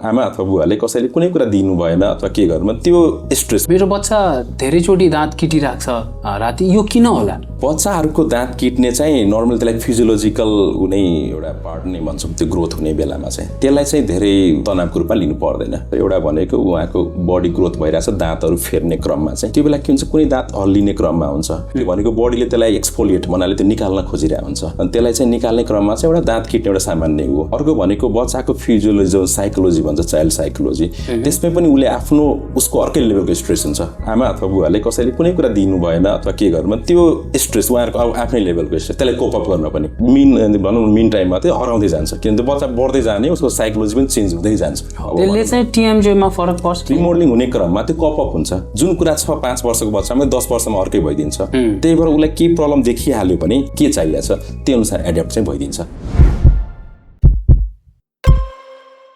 आमा अथवा बुवाले कसैले कुनै कुरा दिनु भएन अथवा के गर्नु त्यो स्ट्रेस। मेरो बच्चा धेरैचोटि दाँत किटिरहेको छ राति, यो किन होला? बच्चाहरूको दाँत किट्ने चाहिँ नर्मल त्यसलाई फिजियोलोजिकल कुनै एउटा पार्ट नै भन्छौँ त्यो ग्रोथ हुने बेलामा चाहिँ, त्यसलाई चाहिँ धेरै तनावको रूपमा लिनु पर्दैन। एउटा भनेको उहाँको बडी ग्रोथ भइरहेछ दाँतहरू फेर्ने क्रममा चाहिँ त्यो बेला के हुन्छ कुनै दाँत हल्लिने क्रममा हुन्छ, त्यो भनेको बडीले त्यसलाई एक्सफोलिएट भन्नाले त्यो निकाल्न खोजिरहेको हुन्छ अनि त्यसलाई चाहिँ निकाल्ने क्रममा चाहिँ एउटा दाँत किट्ने एउटा सामान्य हो। अर्को भनेको बच्चाको फिजियोलोजी साइकोलोजी भन्छ चाइल्ड साइकोलोजी, त्यसमै पनि उसले आफ्नो उसको अर्कै लेभलको स्ट्रेस हुन्छ। आमा अथवा बुवाले कसैले कुनै कुरा दिनु भएन अथवा के गर्नु त्यो स्ट्रेस उहाँहरूको अब आफ्नै लेभलको स्ट्रेस, त्यसलाई कोप अप गर्न पनि भनौँ मिन टाइममा चाहिँ हराउँदै जान्छ किनभने बच्चा बढ्दै जाने उसको साइकोलोजी पनि चेन्ज हुँदै जान्छ। त्यसले चाहिँ टिएमजेमा फरक पर्छ। रिमोडलिङ हुने क्रममा त्यो कप अप हुन्छ, जुन कुरा छ 5 वर्षको बच्चामा 10 वर्षमा अर्कै भइदिन्छ। त्यही भएर उसलाई के प्रब्लम देखिहाल्यो भने के चाहिएको छ त्यो अनुसार एड्याप्ट चाहिँ भइदिन्छ।